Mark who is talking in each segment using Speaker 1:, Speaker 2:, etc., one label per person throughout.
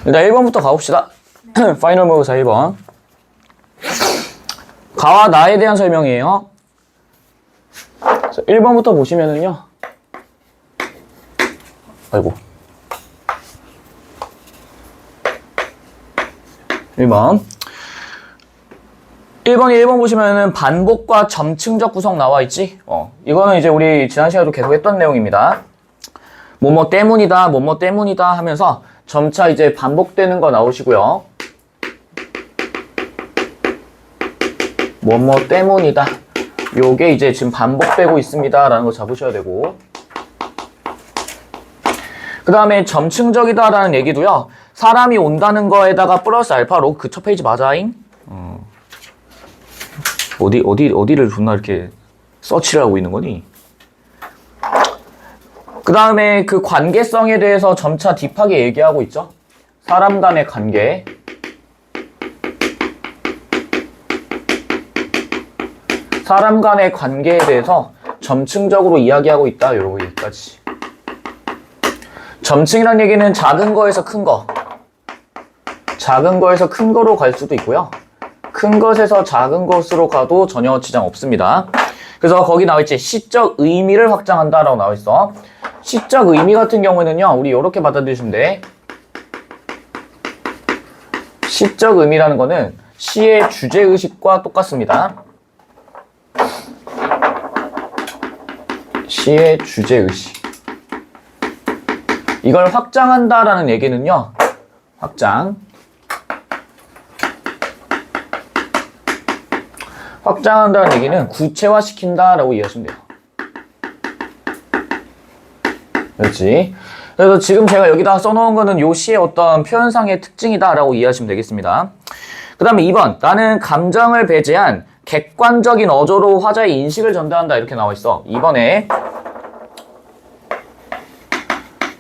Speaker 1: 일단 1번부터 가봅시다. 파이널 모의고사 1번. 가와 나에 대한 설명이에요. 1번부터 보시면은요. 아이고. 1번. 1번 보시면은 반복과 점층적 구성 나와 있지? 이거는 이제 우리 지난 시간에도 계속 했던 내용입니다. 뭐뭐 때문이다, 뭐뭐 때문이다 하면서 점차 이제 반복되는 거 나오시고요. 뭐뭐 때문이다. 요게 이제 지금 반복되고 있습니다. 라는 거 잡으셔야 되고. 그 다음에 점층적이다 라는 얘기도요. 사람이 온다는 거에다가 플러스 알파로 그 첫 페이지 맞아잉? 어디를 존나 이렇게 서치를 하고 있는 거니? 그 다음에 그 관계성에 대해서 점차 딥하게 얘기하고 있죠? 사람 간의 관계. 사람 간의 관계에 대해서 점층적으로 이야기하고 있다. 요런 얘기까지. 점층이란 얘기는 작은 거에서 큰 거. 작은 거에서 큰 거로 갈 수도 있고요. 큰 것에서 작은 것으로 가도 전혀 지장 없습니다. 그래서 거기 나와있지. 시적 의미를 확장한다 라고 나와있어. 시적 의미 같은 경우에는요. 우리 이렇게 받아들이시면 돼. 시적 의미라는 거는 시의 주제의식과 똑같습니다. 시의 주제의식. 이걸 확장한다 라는 얘기는요. 확장한다는 얘기는 구체화시킨다 라고 이해하시면 돼요. 그렇지? 그래서 지금 제가 여기다 써놓은 거는 요 시의 어떤 표현상의 특징이다 라고 이해하시면 되겠습니다. 그 다음에 2번. 나는 감정을 배제한 객관적인 어조로 화자의 인식을 전달한다 이렇게 나와 있어. 2번에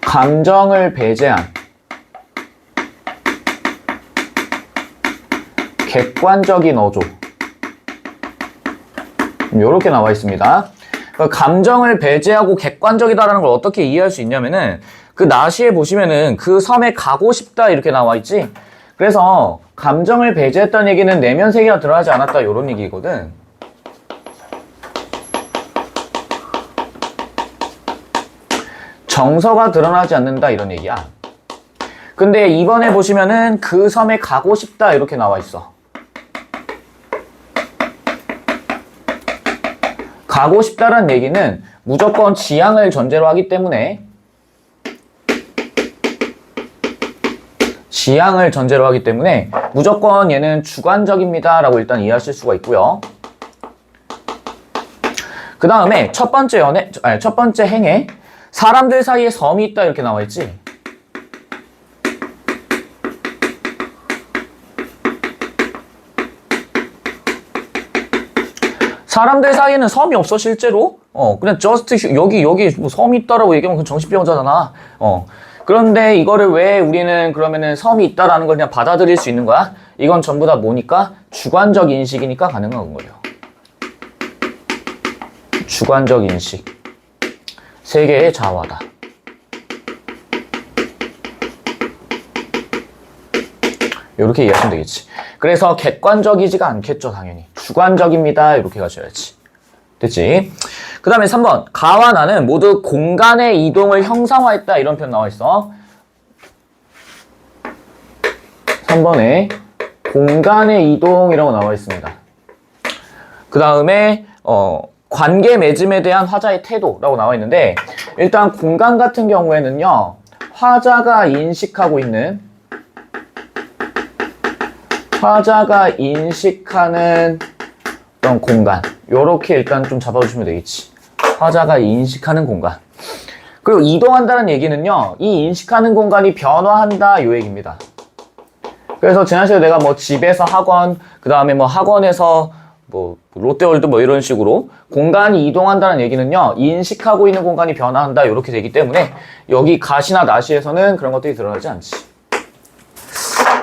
Speaker 1: 감정을 배제한 객관적인 어조. 이렇게 나와 있습니다. 감정을 배제하고 객관적이다라는 걸 어떻게 이해할 수 있냐면은 그 나시에 보시면은 그 섬에 가고 싶다 이렇게 나와 있지. 그래서 감정을 배제했다는 얘기는 내면 세계가 드러나지 않았다 이런 얘기거든. 정서가 드러나지 않는다 이런 얘기야. 근데 이번에 보시면은 그 섬에 가고 싶다 이렇게 나와 있어. 가고 싶다라는 얘기는 무조건 지향을 전제로 하기 때문에 무조건 얘는 주관적입니다 라고 일단 이해하실 수가 있고요. 그 다음에 첫 번째 행에 사람들 사이에 섬이 있다 이렇게 나와 있지. 사람들 사이에는 섬이 없어 실제로. 그냥 여기 뭐 섬이 있다라고 얘기하면 그건 정신병자잖아. 그런데 이거를 왜 우리는 그러면은 섬이 있다라는 걸 그냥 받아들일 수 있는 거야? 이건 전부 다 뭐니까? 주관적 인식이니까 가능한 거예요. 주관적 인식. 세계의 자화다. 이렇게 이해하시면 되겠지. 그래서 객관적이지가 않겠죠, 당연히. 주관적입니다. 이렇게 가셔야지. 됐지? 그 다음에 3번. 가와 나는 모두 공간의 이동을 형상화했다. 이런 표현 나와 있어. 3번에 공간의 이동이라고 나와 있습니다. 그 다음에 관계 맺음에 대한 화자의 태도라고 나와 있는데 일단 공간 같은 경우에는요. 화자가 인식하는 어떤 공간. 요렇게 일단 좀 잡아주시면 되겠지. 화자가 인식하는 공간. 그리고 이동한다는 얘기는요. 이 인식하는 공간이 변화한다. 요 얘기입니다. 그래서 지난 시간에 내가 뭐 집에서 학원, 그 다음에 뭐 학원에서 뭐 롯데월드 뭐 이런 식으로 공간이 이동한다는 얘기는요. 인식하고 있는 공간이 변화한다. 요렇게 되기 때문에 여기 가시나 나시에서는 그런 것들이 드러나지 않지.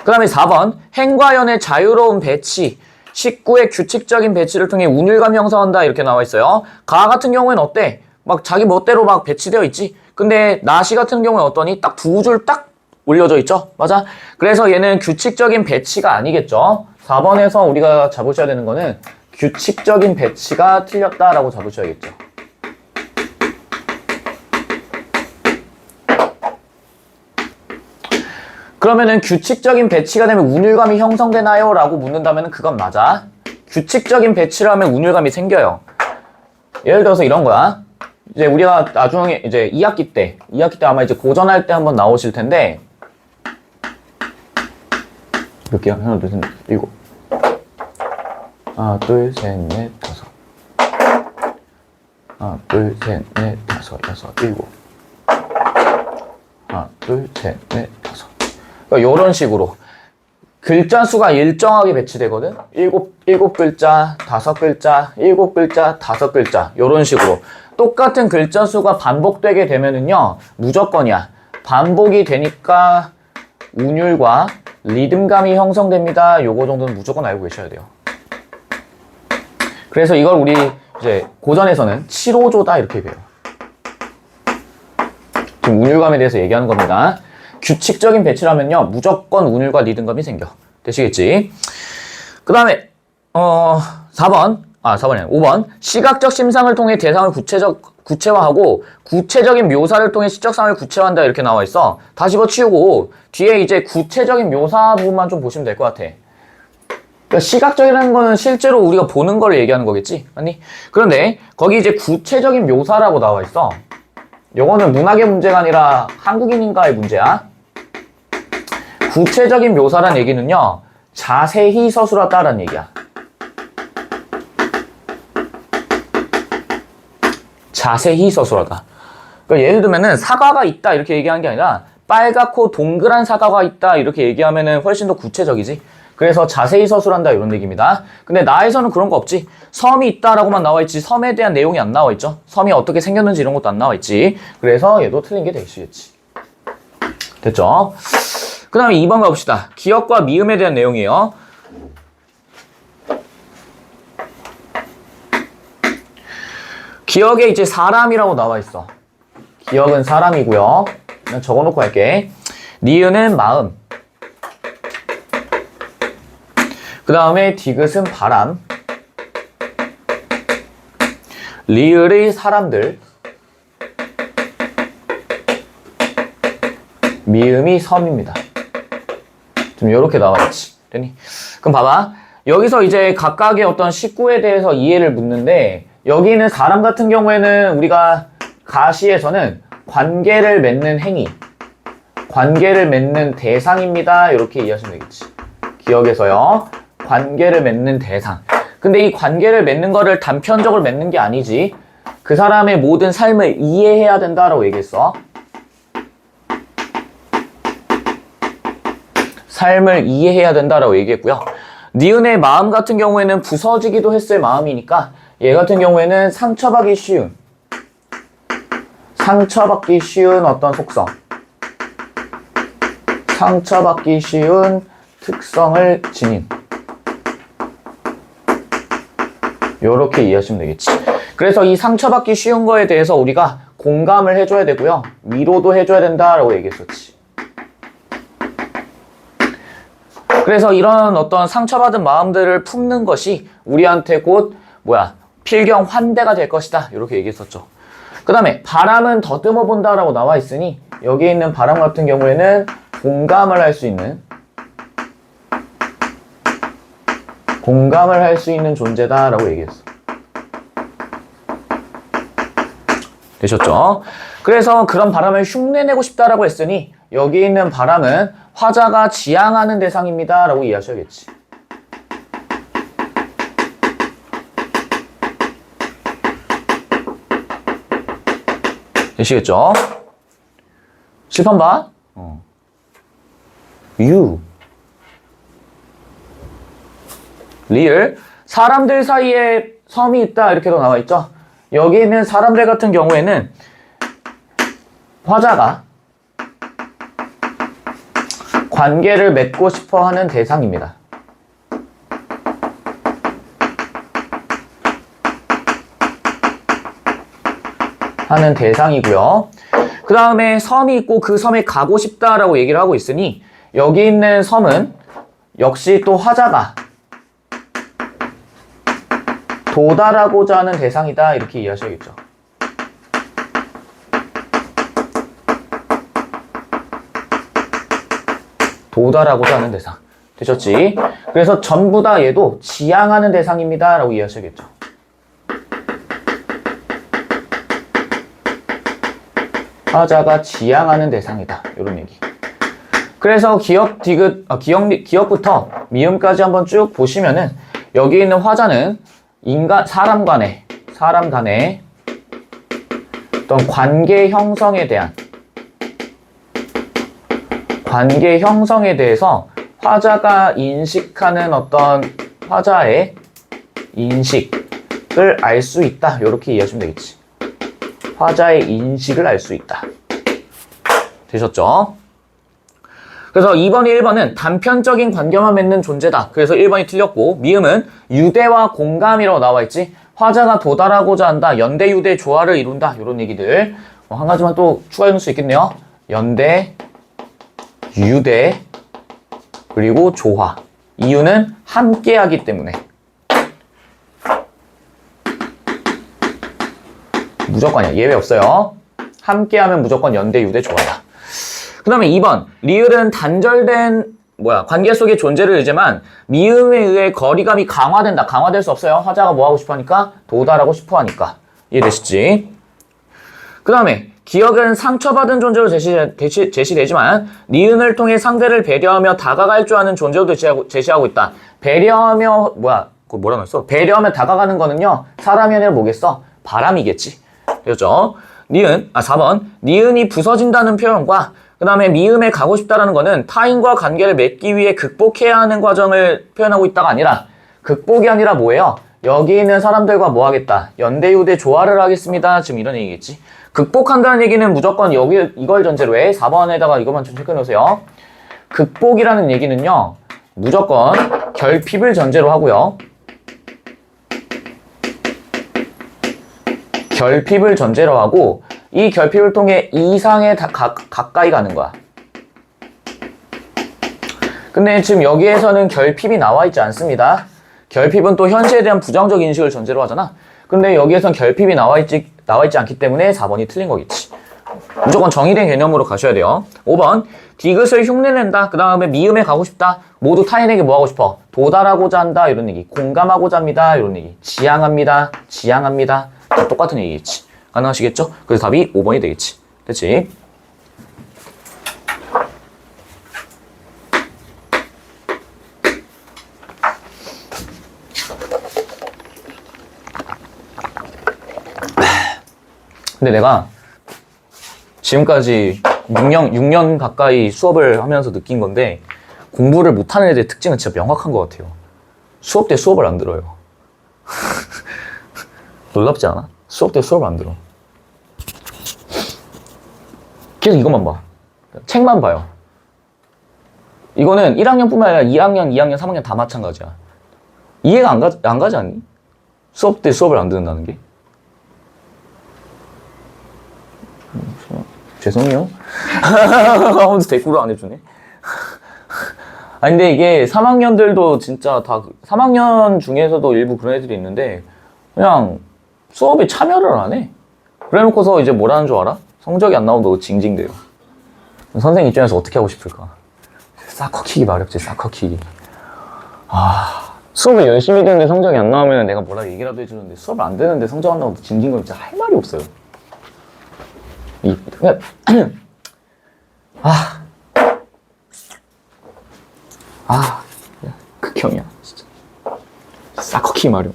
Speaker 1: 그 다음에 4번. 행과 연의 자유로운 배치. 식구의 규칙적인 배치를 통해 운율감 형성한다. 이렇게 나와 있어요. 가 같은 경우에는 어때? 막 자기 멋대로 막 배치되어 있지? 근데 나시 같은 경우에 어떠니? 딱 두 줄 딱 올려져 있죠? 맞아? 그래서 얘는 규칙적인 배치가 아니겠죠? 4번에서 우리가 잡으셔야 되는 거는 규칙적인 배치가 틀렸다라고 잡으셔야겠죠. 그러면은 규칙적인 배치가 되면 운율감이 형성되나요? 라고 묻는다면 그건 맞아. 규칙적인 배치를 하면 운율감이 생겨요. 예를 들어서 이런 거야. 이제 우리가 나중에 이제 2학기 때 아마 이제 고전할 때 한번 나오실 텐데, 몇 개야? 하나, 둘, 셋, 넷, 일곱. 하나, 둘, 셋, 넷, 다섯. 하나, 둘, 셋, 넷, 다섯, 여섯, 일곱. 하나, 둘, 셋, 넷, 다섯. 그러니까 이런 식으로 글자 수가 일정하게 배치되거든. 일곱 글자, 다섯 글자, 일곱 글자, 다섯 글자. 이런 식으로 똑같은 글자 수가 반복되게 되면은요, 무조건이야. 반복이 되니까 운율과 리듬감이 형성됩니다. 요거 정도는 무조건 알고 계셔야 돼요. 그래서 이걸 우리 이제 고전에서는 7호조다 이렇게 배워요. 지금 운율감에 대해서 얘기하는 겁니다. 규칙적인 배치라면요, 무조건 운율과 리듬감이 생겨. 되시겠지? 그 다음에 4번이 아니라 5번. 시각적 심상을 통해 대상을 구체화하고 구체적인 묘사를 통해 시적상을 구체화한다 이렇게 나와 있어. 다 집어치우고 뒤에 이제 구체적인 묘사 부분만 좀 보시면 될 것 같아. 그러니까 시각적이라는 거는 실제로 우리가 보는 걸 얘기하는 거겠지? 맞니? 그런데 거기 이제 구체적인 묘사라고 나와 있어. 요거는 문학의 문제가 아니라 한국인인가의 문제야. 구체적인 묘사란 얘기는요, 자세히 서술하다라는 얘기야. 자세히 서술하다. 그러니까 예를 들면은 사과가 있다 이렇게 얘기하는 게 아니라 빨갛고 동그란 사과가 있다 이렇게 얘기하면은 훨씬 더 구체적이지. 그래서 자세히 서술한다 이런 얘기입니다. 근데 나에서는 그런 거 없지. 섬이 있다라고만 나와 있지 섬에 대한 내용이 안 나와 있죠. 섬이 어떻게 생겼는지 이런 것도 안 나와 있지. 그래서 얘도 틀린 게 되시겠지. 됐죠? 그 다음에 2번 가봅시다. 기억과 미음에 대한 내용이에요. 기억에 이제 사람이라고 나와 있어. 기억은 사람이고요. 그냥 적어놓고 할게. 니은은 마음. 그 다음에 디귿은 바람. 리을의 사람들. 미음이 섬입니다. 좀 요렇게 나와있지. 되니? 그럼 봐봐. 여기서 이제 각각의 어떤 식구에 대해서 이해를 묻는데, 여기 있는 사람 같은 경우에는 우리가 가시에서는 관계를 맺는 행위, 관계를 맺는 대상입니다. 이렇게 이해하시면 되겠지. 기억에서요. 관계를 맺는 대상. 근데 이 관계를 맺는 거를 단편적으로 맺는 게 아니지. 그 사람의 모든 삶을 이해해야 된다라고 얘기했어. 삶을 이해해야 된다라고 얘기했고요. 니은의 마음 같은 경우에는 부서지기도 했을 마음이니까 얘 같은 경우에는 상처받기 쉬운 어떤 속성, 상처받기 쉬운 특성을 지닌, 요렇게 이해하시면 되겠지. 그래서 이 상처받기 쉬운 거에 대해서 우리가 공감을 해줘야 되고요, 위로도 해줘야 된다라고 얘기했었지. 그래서 이런 어떤 상처받은 마음들을 품는 것이 우리한테 곧 필경 환대가 될 것이다 이렇게 얘기했었죠. 그 다음에 바람은 더듬어 본다라고 나와 있으니 여기에 있는 바람 같은 경우에는 공감을 할 수 있는 존재다라고 얘기했어. 되셨죠? 그래서 그런 바람을 흉내내고 싶다라고 했으니 여기 있는 바람은 화자가 지향하는 대상입니다 라고 이해하셔야겠지. 되시겠죠? 실판 봐. 리을. 사람들 사이에 섬이 있다 이렇게도 나와 있죠. 여기 있는 사람들 같은 경우에는 화자가 관계를 맺고 싶어 하는 대상입니다. 하는 대상이고요. 그 다음에 섬이 있고 그 섬에 가고 싶다라고 얘기를 하고 있으니 여기 있는 섬은 역시 또 화자가 도달하고자 하는 대상이다 이렇게 이해하셔야겠죠. 도달하고자 하는 대상. 되셨지? 그래서 전부 다 얘도 지향하는 대상입니다 라고 이해하셔야겠죠. 화자가 지향하는 대상이다. 이런 얘기. 그래서 기역, 디귿, 기역부터 미음까지 한번 쭉 보시면은 여기 있는 화자는 사람 간의 어떤 관계 형성에 대해서 화자가 인식하는 어떤 화자의 인식을 알 수 있다. 이렇게 이해하시면 되겠지. 화자의 인식을 알 수 있다. 되셨죠? 그래서 2번이 1번은 단편적인 관계만 맺는 존재다. 그래서 1번이 틀렸고 미음은 유대와 공감이라고 나와 있지. 화자가 도달하고자 한다. 연대, 유대, 조화를 이룬다. 이런 얘기들. 한 가지만 또 추가해 놓을 수 있겠네요. 연대, 유대, 그리고 조화. 이유는 함께하기 때문에. 무조건이야. 예외 없어요. 함께하면 무조건 연대, 유대, 조화다. 그 다음에 2번. 리을은 단절된 관계 속의 존재를 의지만 미음에 의해 거리감이 강화된다. 강화될 수 없어요. 화자가 뭐 하고 싶어 하니까? 도달하고 싶어 하니까. 이해되시지? 그 다음에 기억은 상처받은 존재로 제시되지만 니은을 통해 상대를 배려하며 다가갈 줄 아는 존재로 제시하고 있다. 배려하며 뭐라 그랬어? 배려하며 다가가는 거는요. 사람이 아니라 뭐겠어? 바람이겠지. 그렇죠? 4번. 니은이 부서진다는 표현과 그 다음에 미음에 가고 싶다라는 거는 타인과 관계를 맺기 위해 극복해야 하는 과정을 표현하고 있다가 아니라 극복이 아니라 뭐예요? 여기 있는 사람들과 뭐 하겠다? 연대, 유대, 조화를 하겠습니다. 지금 이런 얘기겠지. 극복한다는 얘기는 무조건 이걸 전제로 해. 4번에다가 이것만 좀 체크해 놓으세요. 극복이라는 얘기는요. 무조건 결핍을 전제로 하고요. 결핍을 전제로 하고 이 결핍을 통해 이상에 가까이 가는 거야. 근데 지금 여기에서는 결핍이 나와 있지 않습니다. 결핍은 또 현실에 대한 부정적 인식을 전제로 하잖아. 근데 여기에선 결핍이 나와 있지 않기 때문에 4번이 틀린 거겠지. 무조건 정의된 개념으로 가셔야 돼요. 5번. 디귿을 흉내낸다. 그 다음에 미음에 가고 싶다. 모두 타인에게 뭐 하고 싶어? 도달하고자 한다. 이런 얘기. 공감하고자 합니다. 이런 얘기. 지향합니다. 다 똑같은 얘기겠지. 가능하시겠죠? 그래서 답이 5번이 되겠지. 됐지? 근데 내가 지금까지 6년 가까이 수업을 하면서 느낀 건데 공부를 못하는 애들의 특징은 진짜 명확한 것 같아요. 수업 때 수업을 안 들어요. 놀랍지 않아? 수업 때 수업을 안 들어. 계속 이것만 봐. 책만 봐요. 이거는 1학년뿐만 아니라 2학년, 2학년, 3학년 다 마찬가지야. 이해가 안 가지 않니? 수업 때 수업을 안 듣는다는 게? 죄송해요. 아무도 댓글을 안 해주네. 아니 근데 이게 3학년들도 진짜 다 3학년 중에서도 일부 그런 애들이 있는데 그냥 수업에 참여를 안 해. 그래 놓고서 이제 뭐라는 줄 알아? 성적이 안 나오면 징징대요. 선생님 입장에서 어떻게 하고 싶을까? 싹 커키기 마렵지, 싹 커키기. 수업을 열심히 듣는데 성적이 안 나오면 내가 뭐라 얘기라도 해주는데 수업을 안 듣는데 성적 안 나오면 징징거리면 진짜 할 말이 없어요. 그냥 극혐이야 진짜. 싹 커키기 마려.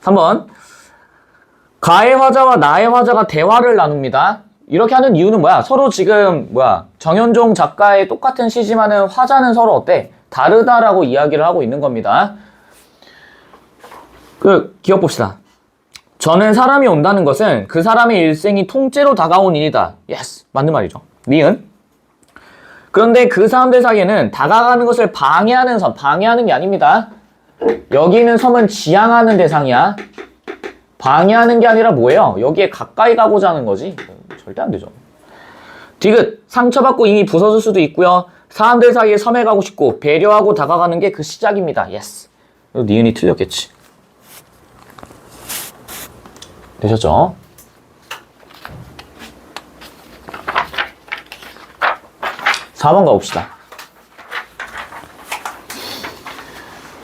Speaker 1: 3번. 가의 화자와 나의 화자가 대화를 나눕니다. 이렇게 하는 이유는 뭐야? 서로 지금 정현종 작가의 똑같은 시지만은 화자는 서로 어때? 다르다라고 이야기를 하고 있는 겁니다. 기억 봅시다. 저는 사람이 온다는 것은 그 사람의 일생이 통째로 다가온 일이다. 예스, 맞는 말이죠. 니은. 그런데 그 사람들 사이에는 다가가는 것을 방해하는 섬, 방해하는 게 아닙니다. 여기 있는 섬은 지향하는 대상이야. 방해하는 게 아니라 뭐예요? 여기에 가까이 가고자 하는 거지. 절대 안 되죠. 디귿, 상처받고 이미 부서질 수도 있고요. 사람들 사이에 섬해가고 싶고 배려하고 다가가는 게 그 시작입니다. 예스. 니은이 틀렸겠지. 되셨죠? (4번) 가봅시다.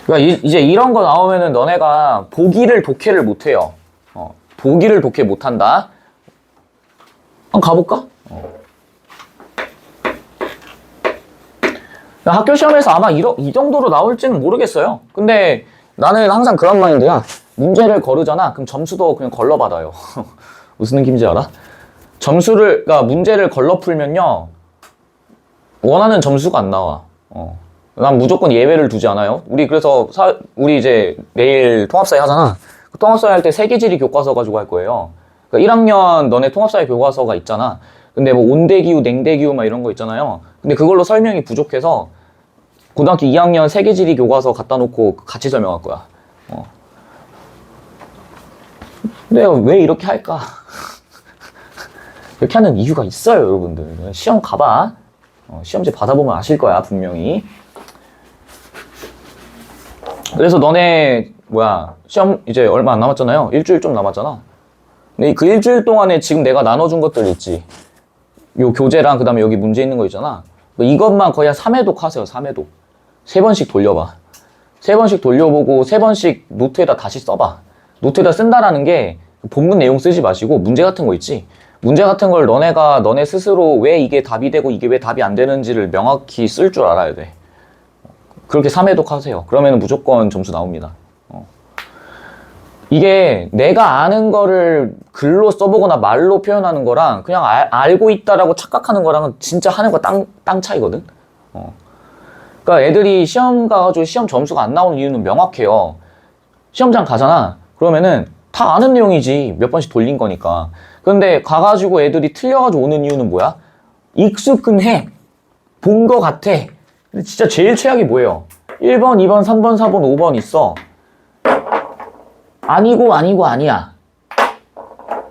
Speaker 1: 그러니까 이제 이런 거 나오면은 너네가 보기를 독해를 못해요. 보기를 독해 못한다. 한번 가볼까? 학교 시험에서 아마 이 정도로 나올지는 모르겠어요. 근데 나는 항상 그런 마인드야. 문제를 거르잖아. 그럼 점수도 그냥 걸러 받아요. 무슨 느낌인지 알아? 그러니까 문제를 걸러 풀면요. 원하는 점수가 안 나와. 난 무조건 예외를 두지 않아요. 그래서 우리 이제 내일 통합사회 하잖아. 통합사회 할 때 세계지리 교과서 가지고 할 거예요. 그러니까 1학년 너네 통합사회 교과서가 있잖아. 근데 뭐 온대기후, 냉대기후 막 이런 거 있잖아요. 근데 그걸로 설명이 부족해서 고등학교 2학년 세계지리 교과서 갖다 놓고 같이 설명할 거야. 근데 왜 이렇게 할까? 이렇게 하는 이유가 있어요, 여러분들. 시험 가봐. 시험지 받아보면 아실 거야, 분명히. 그래서 너네 시험 이제 얼마 안 남았잖아요. 일주일 좀 남았잖아. 근데 그 일주일 동안에 지금 내가 나눠준 것들 있지. 요 교재랑 그 다음에 여기 문제 있는 거 있잖아. 이것만 거의 한 3회독 하세요. 3회독. 3번씩 돌려봐. 3번씩 돌려보고 3번씩 노트에다 다시 써봐. 노트에다 쓴다라는 게 본문 내용 쓰지 마시고 문제 같은 거 있지. 문제 같은 걸 너네 스스로 왜 이게 답이 되고 이게 왜 답이 안 되는지를 명확히 쓸 줄 알아야 돼. 그렇게 3회독 하세요. 그러면 무조건 점수 나옵니다. 이게 내가 아는 거를 글로 써보거나 말로 표현하는 거랑 그냥 알고 있다라고 착각하는 거랑은 진짜 하는 거 땅 차이거든. 그러니까 애들이 시험 가가지고 시험 점수가 안 나오는 이유는 명확해요. 시험장 가잖아. 그러면은 다 아는 내용이지. 몇 번씩 돌린 거니까. 근데 가가지고 애들이 틀려가지고 오는 이유는 뭐야? 익숙은 해. 본 거 같아. 근데 진짜 제일 최악이 뭐예요? 1번, 2번, 3번, 4번, 5번 있어. 아니고 아니야.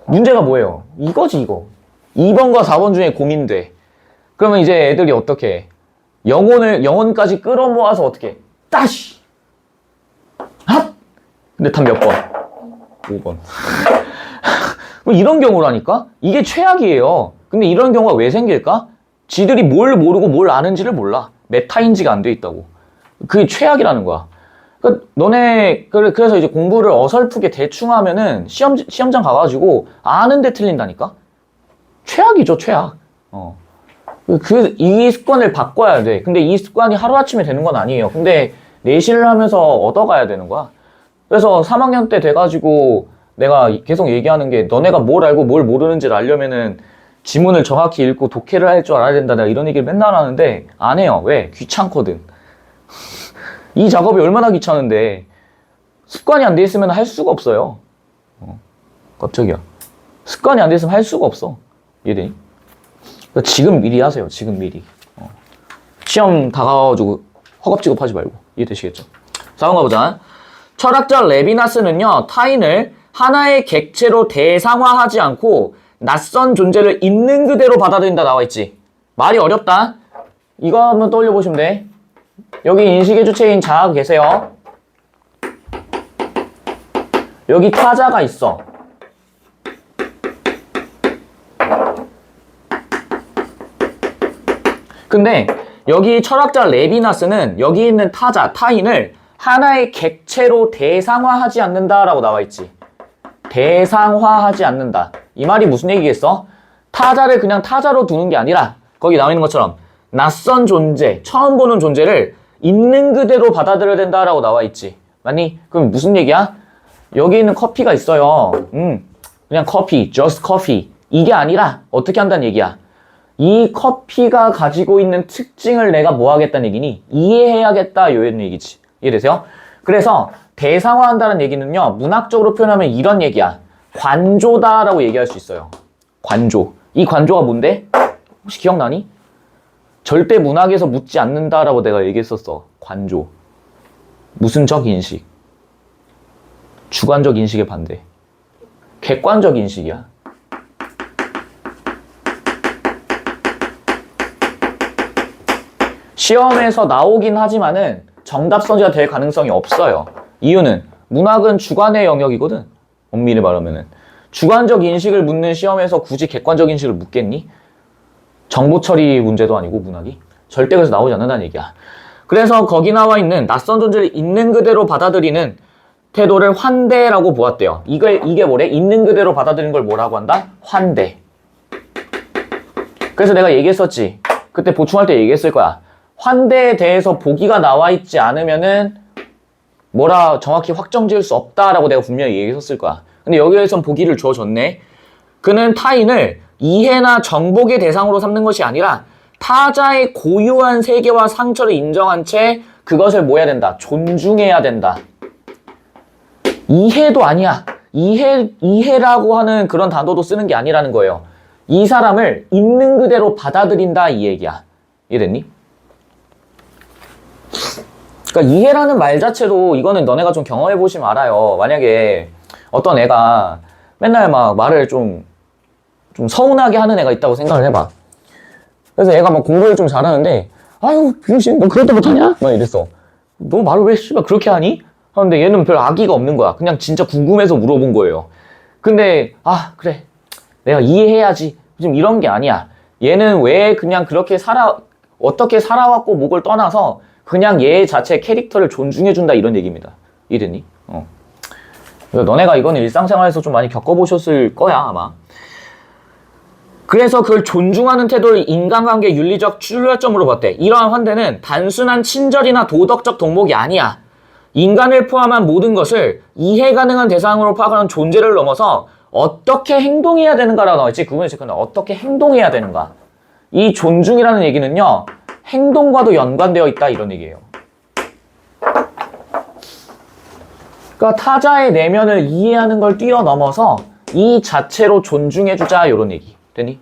Speaker 1: 문제가 뭐예요? 이거지 이거. 2번과 4번 중에 고민돼. 그러면 이제 애들이 어떻게 해? 영혼까지 끌어모아서 어떻게 해? 따시! 핫! 근데 답 몇 번? 5번. 이런 경우라니까? 이게 최악이에요. 근데 이런 경우가 왜 생길까? 지들이 뭘 모르고 뭘 아는지를 몰라. 메타인지가 안 돼 있다고. 그게 최악이라는 거야. 그래서 이제 공부를 어설프게 대충 하면은 시험장 가가지고 아는데 틀린다니까? 최악이죠, 최악. 이 습관을 바꿔야 돼. 근데 이 습관이 하루아침에 되는 건 아니에요. 근데 내신을 하면서 얻어가야 되는 거야. 그래서 3학년 때 돼가지고 내가 계속 얘기하는 게 너네가 뭘 알고 뭘 모르는지를 알려면은 지문을 정확히 읽고 독해를 할 줄 알아야 된다. 내가 이런 얘기를 맨날 하는데 안 해요. 왜? 귀찮거든. 이 작업이 얼마나 귀찮은데 습관이 안 돼 있으면 할 수가 없어요. 깜짝이야. 습관이 안 돼 있으면 할 수가 없어. 이해되니? 그러니까 지금 미리 하세요. 지금 미리. 시험 다가와가지고 허겁지겁 하지 말고. 이해되시겠죠? 자, 한번 가보자. 철학자 레비나스는요, 타인을 하나의 객체로 대상화하지 않고 낯선 존재를 있는 그대로 받아들인다 나와 있지. 말이 어렵다. 이거 한번 떠올려 보시면 돼. 여기 인식의 주체인 자아가 계세요. 여기 타자가 있어. 근데 여기 철학자 레비나스는 여기 있는 타인을 하나의 객체로 대상화하지 않는다라고 나와 있지. 대상화하지 않는다. 이 말이 무슨 얘기겠어? 타자를 그냥 타자로 두는 게 아니라 거기 나와 있는 것처럼 낯선 존재, 처음 보는 존재를 있는 그대로 받아들여야 된다라고 나와 있지. 맞니? 그럼 무슨 얘기야? 여기 있는 커피가 있어요. 그냥 커피, just coffee. 이게 아니라 어떻게 한다는 얘기야? 이 커피가 가지고 있는 특징을 내가 뭐 하겠다는 얘기니? 이해해야겠다 이런 얘기지. 이해되세요? 그래서 대상화한다는 얘기는요, 문학적으로 표현하면 이런 얘기야. 관조다라고 얘기할 수 있어요. 관조. 이 관조가 뭔데? 혹시 기억나니? 절대 문학에서 묻지 않는다라고 내가 얘기했었어. 관조. 무슨 적 인식? 주관적 인식의 반대. 객관적 인식이야. 시험에서 나오긴 하지만은 정답선지가 될 가능성이 없어요. 이유는 문학은 주관의 영역이거든. 엄밀히 말하면은 주관적 인식을 묻는 시험에서 굳이 객관적 인식을 묻겠니? 정보 처리 문제도 아니고 문학이 절대 그래서 나오지 않는다는 얘기야. 그래서 거기 나와 있는 낯선 존재를 있는 그대로 받아들이는 태도를 환대라고 보았대요. 이게 뭐래? 있는 그대로 받아들이는 걸 뭐라고 한다? 환대. 그래서 내가 얘기했었지. 그때 보충할 때 얘기했을 거야. 환대에 대해서 보기가 나와 있지 않으면은 뭐라 정확히 확정 지을 수 없다라고 내가 분명히 얘기했었을 거야. 근데 여기에선 보기를 주어줬네. 그는 타인을 이해나 정복의 대상으로 삼는 것이 아니라 타자의 고유한 세계와 상처를 인정한 채 그것을 뭐 해야 된다? 존중해야 된다. 이해도 아니야. 이해라고 하는 그런 단어도 쓰는 게 아니라는 거예요. 이 사람을 있는 그대로 받아들인다 이 얘기야. 이해됐니? 그러니까 이해라는 말 자체도 이거는 너네가 좀 경험해 보시면 알아요. 만약에 어떤 애가 맨날 막 말을 좀 서운하게 하는 애가 있다고 생각을 해봐. 그래서 애가 막 공부를 좀 잘하는데 아유 병신 너 그것도 못하냐? 막 이랬어. 너 말을 왜 씨발 그렇게 하니? 하는데 얘는 별 악의가 없는 거야. 그냥 진짜 궁금해서 물어본 거예요. 근데 그래 내가 이해해야지 좀 이런 게 아니야. 얘는 왜 그냥 그렇게 어떻게 살아왔고 목을 떠나서 그냥 얘 자체의 캐릭터를 존중해준다 이런 얘기입니다. 이해됐니? 그래서 너네가 이거는 일상생활에서 좀 많이 겪어보셨을 거야 아마. 그래서 그걸 존중하는 태도를 인간관계 윤리적 출발점으로 봤대. 이러한 환대는 단순한 친절이나 도덕적 덕목이 아니야. 인간을 포함한 모든 것을 이해 가능한 대상으로 파악하는 존재를 넘어서 어떻게 행동해야 되는가라고 나와있지. 그분의 체크는 어떻게 행동해야 되는가. 이 존중이라는 얘기는요. 행동과도 연관되어 있다 이런 얘기예요. 그러니까 타자의 내면을 이해하는 걸 뛰어넘어서 이 자체로 존중해주자 이런 얘기. 되니?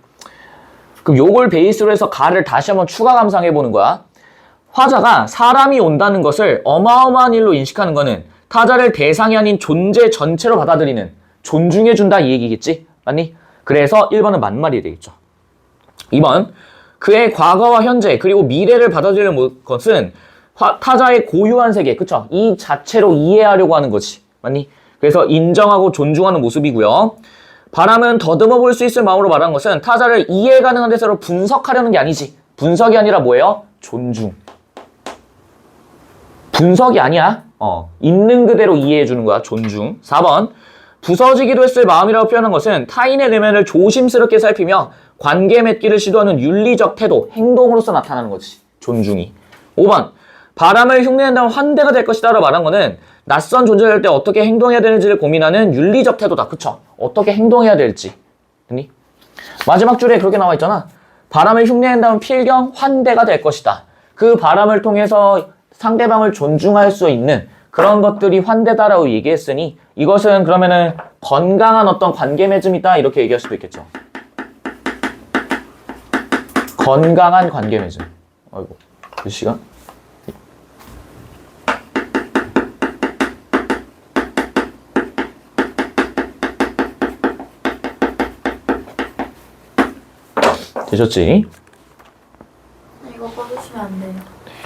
Speaker 1: 그럼 요걸 베이스로 해서 가를 다시 한번 추가 감상해보는 거야. 화자가 사람이 온다는 것을 어마어마한 일로 인식하는 거는 타자를 대상이 아닌 존재 전체로 받아들이는 존중해준다 이 얘기겠지? 맞니? 그래서 1번은 맞말이 되겠죠. 2번 그의 과거와 현재 그리고 미래를 받아들이는 것은 타자의 고유한 세계 그쵸? 이 자체로 이해하려고 하는 거지. 맞니? 그래서 인정하고 존중하는 모습이고요. 바람은 더듬어 볼 수 있을 마음으로 말하는 것은 타자를 이해 가능한 대상으로 분석하려는 게 아니지. 분석이 아니라 뭐예요? 존중. 분석이 아니야. 있는 그대로 이해해 주는 거야. 존중. 4번 부서지기도 했을 마음이라고 표현한 것은 타인의 내면을 조심스럽게 살피며 관계 맺기를 시도하는 윤리적 태도, 행동으로서 나타나는 거지. 존중이. 5번 바람을 흉내낸다면 환대가 될 것이다 라고 말한 거는 낯선 존재를 할 때 어떻게 행동해야 되는지를 고민하는 윤리적 태도다. 그쵸? 어떻게 행동해야 될지. 됐니? 마지막 줄에 그렇게 나와 있잖아. 바람을 흉내낸다면 필경 환대가 될 것이다. 그 바람을 통해서 상대방을 존중할 수 있는 그런 것들이 환대다라고 얘기했으니 이것은 그러면은 건강한 어떤 관계 맺음이다 이렇게 얘기할 수도 있겠죠. 건강한 관계 맺음. 아이고 몇 시간? 되셨지?
Speaker 2: 이거 꺼주시면 안 돼요.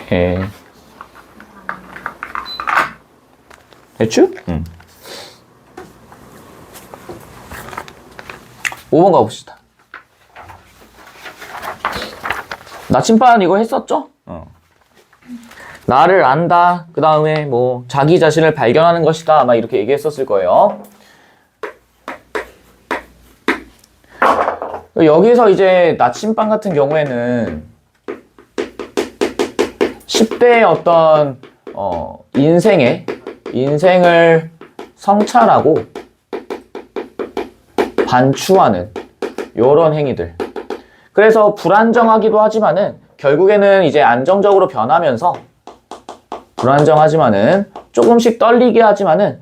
Speaker 1: 네. 됐죠? 응. 5번 가봅시다. 나침반 이거 했었죠? 나를 안다. 그 다음에 뭐 자기 자신을 발견하는 것이다. 아마 이렇게 얘기했었을 거예요. 여기서 이제 나침반 같은 경우에는 10대의 어떤 인생을 성찰하고 반추하는 요런 행위들. 그래서 불안정하기도 하지만은 결국에는 이제 안정적으로 변하면서 불안정하지만은 조금씩 떨리게 하지만은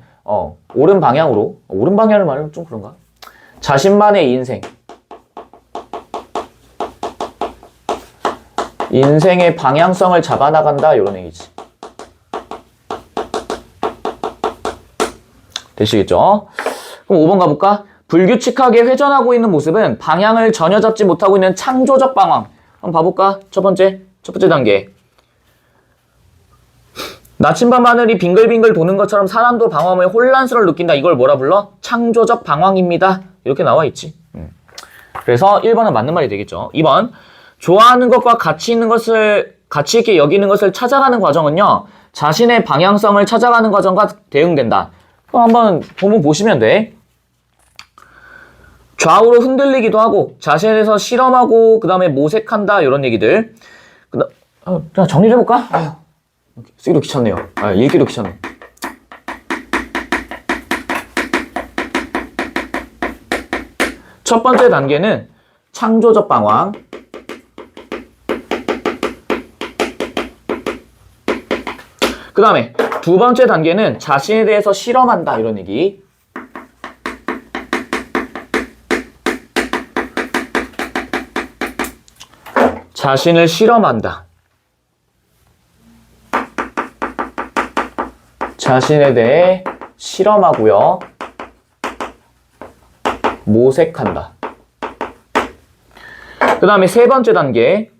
Speaker 1: 옳은 방향으로 말하면 좀 그런가? 자신만의 인생의 방향성을 잡아나간다 이런 얘기지. 되시겠죠? 그럼 5번 가볼까? 불규칙하게 회전하고 있는 모습은 방향을 전혀 잡지 못하고 있는 창조적 방황. 한번 봐볼까? 첫 번째 단계. 나침반 바늘이 빙글빙글 도는 것처럼 사람도 방황에 혼란스러움을 느낀다. 이걸 뭐라 불러? 창조적 방황입니다. 이렇게 나와 있지. 그래서 1번은 맞는 말이 되겠죠. 2번. 좋아하는 것과 가치 있게 여기는 것을 찾아가는 과정은요. 자신의 방향성을 찾아가는 과정과 대응된다. 그럼 한번 본문 보시면 돼. 좌우로 흔들리기도 하고 자신에 대해서 실험하고 그 다음에 모색한다. 이런 얘기들. 자, 정리를 해볼까? 아유, 쓰기도 귀찮네요. 읽기도 귀찮네. 첫 번째 단계는 창조적 방황. 그 다음에 두 번째 단계는 자신에 대해서 실험한다. 이런 얘기. 자신을 실험한다. 자신에 대해 실험하고요. 모색한다. 그 다음에 세 번째 단계.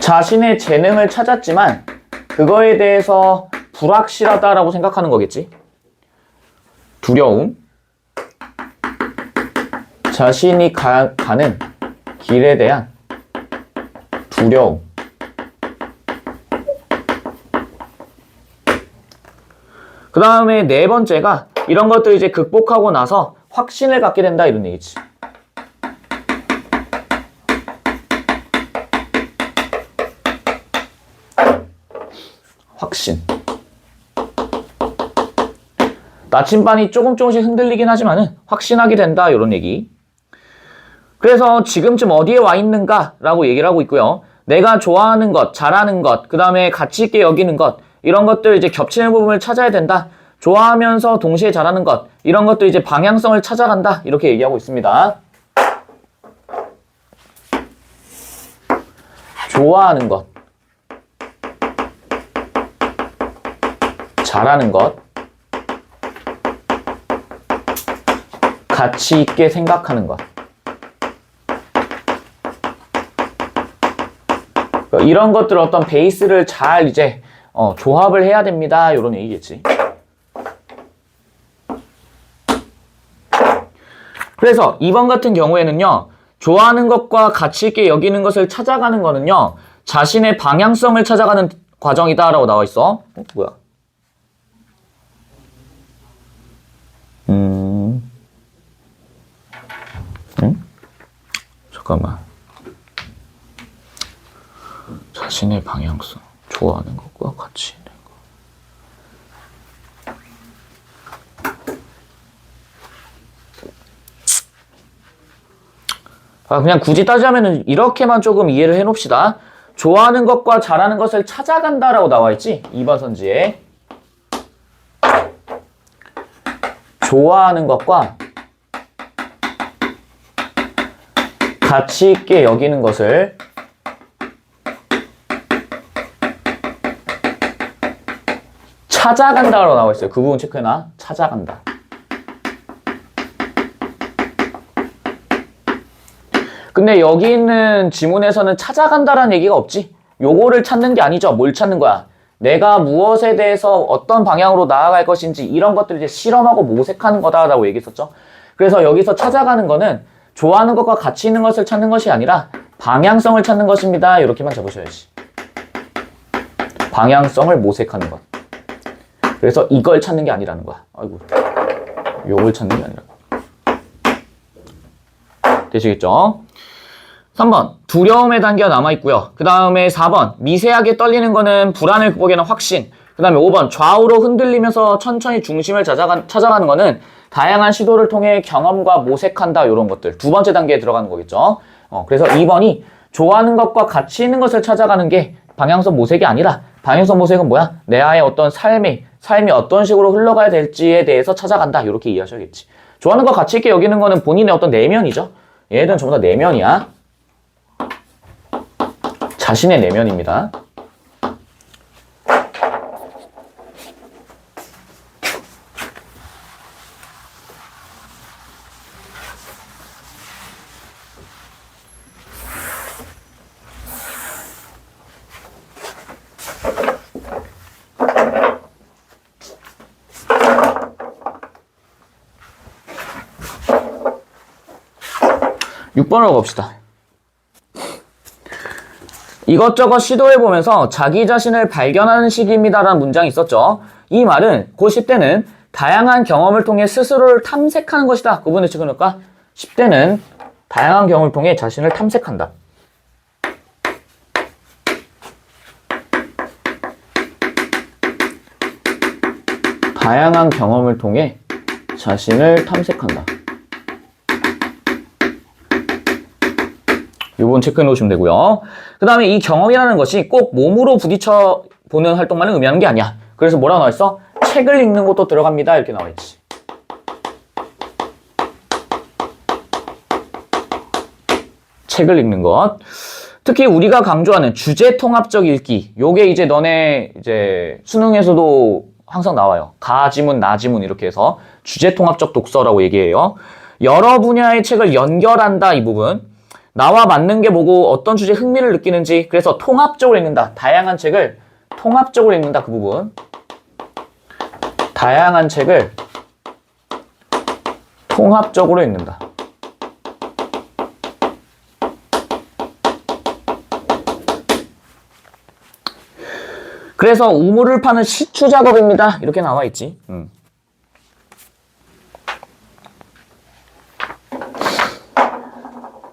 Speaker 1: 자신의 재능을 찾았지만 그거에 대해서 불확실하다라고 생각하는 거겠지. 두려움. 자신이 가는 길에 대한 두려움. 그 다음에 네 번째가 이런 것들을 이제 극복하고 나서 확신을 갖게 된다. 이런 얘기지. 확신. 나침반이 조금씩 흔들리긴 하지만은 확신하게 된다. 이런 얘기. 그래서 지금쯤 어디에 와 있는가 라고 얘기를 하고 있고요. 내가 좋아하는 것, 잘하는 것, 그 다음에 가치 있게 여기는 것, 이런 것들 이제 겹치는 부분을 찾아야 된다. 좋아하면서 동시에 잘하는 것, 이런 것들 이제 방향성을 찾아간다. 이렇게 얘기하고 있습니다. 좋아하는 것, 잘하는 것, 가치 있게 생각하는 것. 이런 것들 어떤 베이스를 잘 이제 조합을 해야 됩니다. 이런 얘기겠지. 그래서 2번 같은 경우에는요. 좋아하는 것과 가치 있게 여기는 것을 찾아가는 거는요. 자신의 방향성을 찾아가는 과정이다 라고 나와 있어. 뭐야? 잠깐만. 자신의 방향성, 좋아하는 것과 같이 있는 거. 그냥 굳이 따지자면 이렇게만 조금 이해를 해놓읍시다. 좋아하는 것과 잘하는 것을 찾아간다라고 나와 있지? 2번 선지에. 좋아하는 것과 가치 있게 여기는 것을 찾아간다라고 나와 있어요. 그 부분 체크해놔. 찾아간다. 근데 여기 있는 지문에서는 찾아간다라는 얘기가 없지. 요거를 찾는 게 아니죠. 뭘 찾는 거야? 내가 무엇에 대해서 어떤 방향으로 나아갈 것인지 이런 것들을 이제 실험하고 모색하는 거다라고 얘기했었죠. 그래서 여기서 찾아가는 거는 좋아하는 것과 같이 있는 것을 찾는 것이 아니라 방향성을 찾는 것입니다. 이렇게만 적으셔야지. 방향성을 모색하는 것. 그래서 이걸 찾는 게 아니라는 거야. 아이고, 요걸 찾는 게 아니라고. 되시겠죠? 3번, 두려움의 단계가 남아있고요. 그 다음에 4번, 미세하게 떨리는 거는 불안을 극복하는 확신. 그 다음에 5번, 좌우로 흔들리면서 천천히 중심을 찾아가는 거는 다양한 시도를 통해 경험과 모색한다. 이런 것들. 두 번째 단계에 들어가는 거겠죠. 그래서 2번이 좋아하는 것과 같이 있는 것을 찾아가는 게 방향성 모색이 아니라 방향성 모색은 뭐야? 내 아의 어떤 삶이 어떤 식으로 흘러가야 될지에 대해서 찾아간다. 이렇게 이해하셔야겠지. 좋아하는 것 가치 있게 여기는 거는 본인의 어떤 내면이죠. 얘들은 전부 다 내면이야. 자신의 내면입니다. (6번으로) 갑시다. 이것저것 시도해보면서 자기 자신을 발견하는 시기입니다라는 문장이 있었죠. 이 말은 고 10대는 다양한 경험을 통해 스스로를 탐색하는 것이다. 구분을 찍어놓을까? 10대는 다양한 경험을 통해 자신을 탐색한다. 다양한 경험을 통해 자신을 탐색한다. 요번 체크해 놓으시면 되고요. 그 다음에 이 경험이라는 것이 꼭 몸으로 부딪혀 보는 활동만을 의미하는 게 아니야. 그래서 뭐라고 나와 있어? 책을 읽는 것도 들어갑니다. 이렇게 나와 있지. 책을 읽는 것. 특히 우리가 강조하는 주제 통합적 읽기. 요게 이제 너네 이제 수능에서도 항상 나와요. 가지문, 나지문 이렇게 해서 주제 통합적 독서라고 얘기해요. 여러 분야의 책을 연결한다 이 부분. 나와 맞는 게 뭐고 어떤 주제에 흥미를 느끼는지 그래서 통합적으로 읽는다. 다양한 책을 통합적으로 읽는다 그 부분. 다양한 책을 통합적으로 읽는다. 그래서 우물을 파는 시추 작업입니다. 이렇게 나와 있지.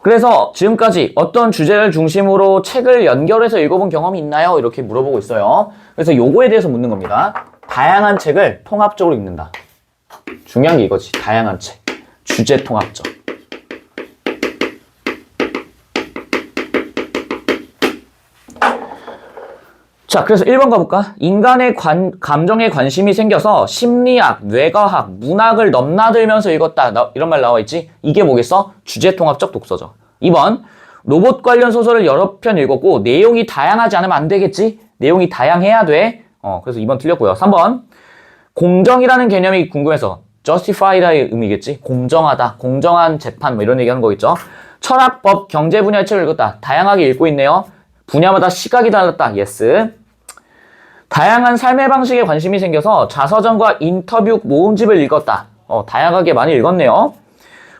Speaker 1: 그래서 지금까지 어떤 주제를 중심으로 책을 연결해서 읽어본 경험이 있나요? 이렇게 물어보고 있어요. 그래서 요거에 대해서 묻는 겁니다. 다양한 책을 통합적으로 읽는다. 중요한 게 이거지. 다양한 책. 주제 통합적. 자, 그래서 1번 가볼까? 인간의 감정에 관심이 생겨서 심리학, 뇌과학, 문학을 넘나들면서 읽었다. 이런 말 나와 있지? 이게 뭐겠어? 주제통합적 독서죠. 2번, 로봇 관련 소설을 여러 편 읽었고 내용이 다양하지 않으면 안 되겠지? 내용이 다양해야 돼. 그래서 2번 틀렸고요. 3번, 공정이라는 개념이 궁금해서 justify라의 의미겠지? 공정하다, 공정한 재판 뭐 이런 얘기하는 거겠죠? 철학법, 경제 분야의 책을 읽었다. 다양하게 읽고 있네요. 분야마다 시각이 달랐다. yes. 다양한 삶의 방식에 관심이 생겨서 자서전과 인터뷰 모음집을 읽었다. 다양하게 많이 읽었네요.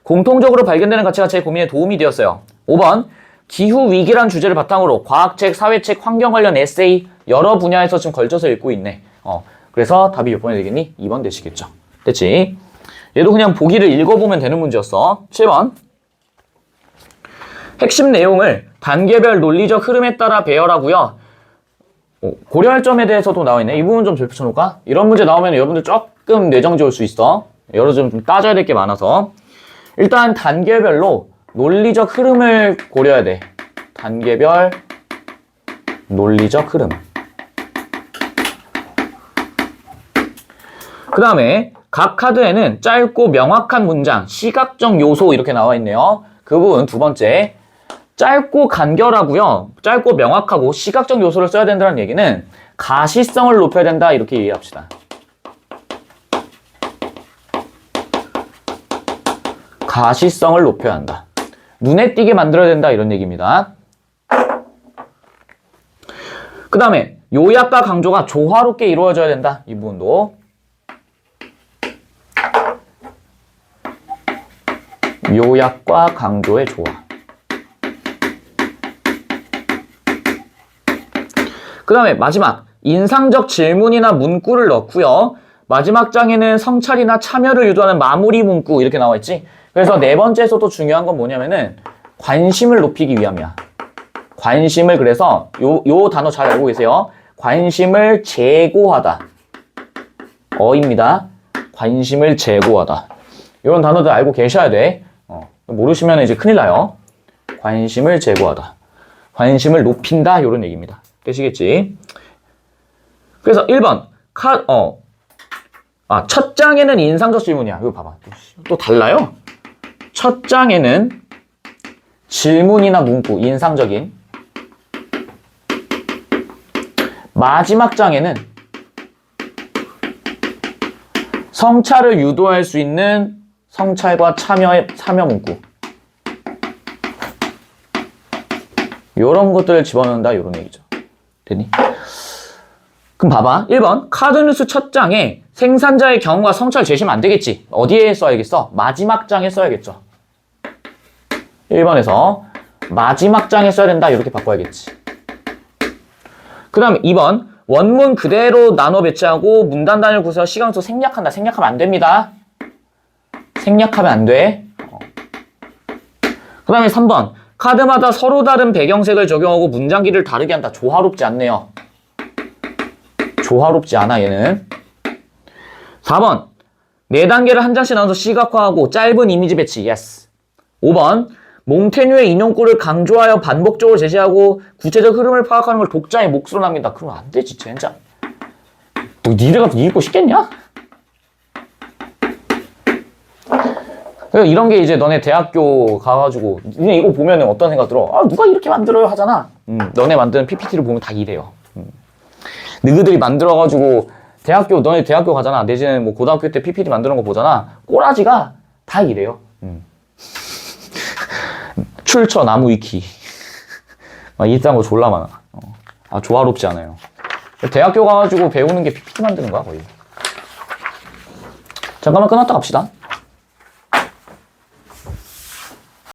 Speaker 1: 공통적으로 발견되는 가치가 제 고민에 도움이 되었어요. 5번, 기후위기란 주제를 바탕으로 과학책, 사회책, 환경 관련 에세이 여러 분야에서 지금 걸쳐서 읽고 있네. 그래서 답이 몇 번이 되겠니? 2번 되시겠죠. 됐지? 얘도 그냥 보기를 읽어보면 되는 문제였어. 7번, 핵심 내용을 단계별 논리적 흐름에 따라 배열하고요. 고려할 점에 대해서도 나와 있네. 이 부분 좀 짚어놓을까? 이런 문제 나오면 여러분들 조금 뇌정지 올 수 있어. 여러 좀 따져야 될 게 많아서. 일단 단계별로 논리적 흐름을 고려해야 돼. 단계별 논리적 흐름. 그 다음에 각 카드에는 짧고 명확한 문장, 시각적 요소 이렇게 나와 있네요. 그 부분 두 번째. 짧고 간결하고요. 짧고 명확하고 시각적 요소를 써야 된다는 얘기는 가시성을 높여야 된다 이렇게 이해합시다. 가시성을 높여야 한다. 눈에 띄게 만들어야 된다 이런 얘기입니다. 그 다음에 요약과 강조가 조화롭게 이루어져야 된다. 이 부분도. 요약과 강조의 조화. 그 다음에 마지막 인상적 질문이나 문구를 넣고요. 마지막 장에는 성찰이나 참여를 유도하는 마무리 문구 이렇게 나와 있지. 그래서 네 번째에서도 중요한 건 뭐냐면은 관심을 높이기 위함이야. 관심을 그래서 요 단어 잘 알고 계세요. 관심을 제고하다. 어입니다. 관심을 제고하다. 이런 단어들 알고 계셔야 돼. 모르시면 이제 큰일 나요. 관심을 제고하다. 관심을 높인다 이런 얘기입니다. 되시겠지? 그래서 1번 첫 장에는 인상적 질문이야. 이거 봐봐. 또 달라요. 첫 장에는 질문이나 문구, 인상적인. 마지막 장에는 성찰을 유도할 수 있는 성찰과 참여 문구. 요런 것들을 집어넣는다, 요런 얘기죠. 되니? 그럼 봐봐. 1번 카드뉴스 첫 장에 생산자의 경우와 성찰 제시면 안 되겠지. 어디에 써야겠어? 마지막 장에 써야겠죠. 1번에서 마지막 장에 써야 된다. 이렇게 바꿔야겠지. 그 다음에 2번 원문 그대로 나눠 배치하고 문단 단위를 구해서 시간수 생략한다. 생략하면 안 됩니다. 생략하면 안 돼. 그 다음에 3번 카드마다 서로 다른 배경색을 적용하고 문장기를 다르게 한다. 조화롭지 않네요. 조화롭지 않아 얘는. 4번 4단계를 한 장씩 나눠서 시각화하고 짧은 이미지 배치. 예스. 5번 몽테뉴의 인용구를 강조하여 반복적으로 제시하고 구체적 흐름을 파악하는 걸 독자의 몫으로 남긴다. 그러면 안 되지 젠장. 뭐 니네가 읽고 싶겠냐? 이런 게 이제 너네 대학교 가가지고 니네 이거 보면 어떤 생각 들어? 아 누가 이렇게 만들어요 하잖아. 너네 만드는 PPT를 보면 다 이래요. 너희들이 만들어가지고 너네 대학교 가잖아. 내지는 뭐 고등학교 때 PPT 만드는 거 보잖아. 꼬라지가 다 이래요. 출처 나무 위키 막 이딴 거 졸라 많아. 아 조화롭지 않아요. 대학교 가가지고 배우는 게 PPT 만드는 거야 거의. 잠깐만 끊었다 갑시다.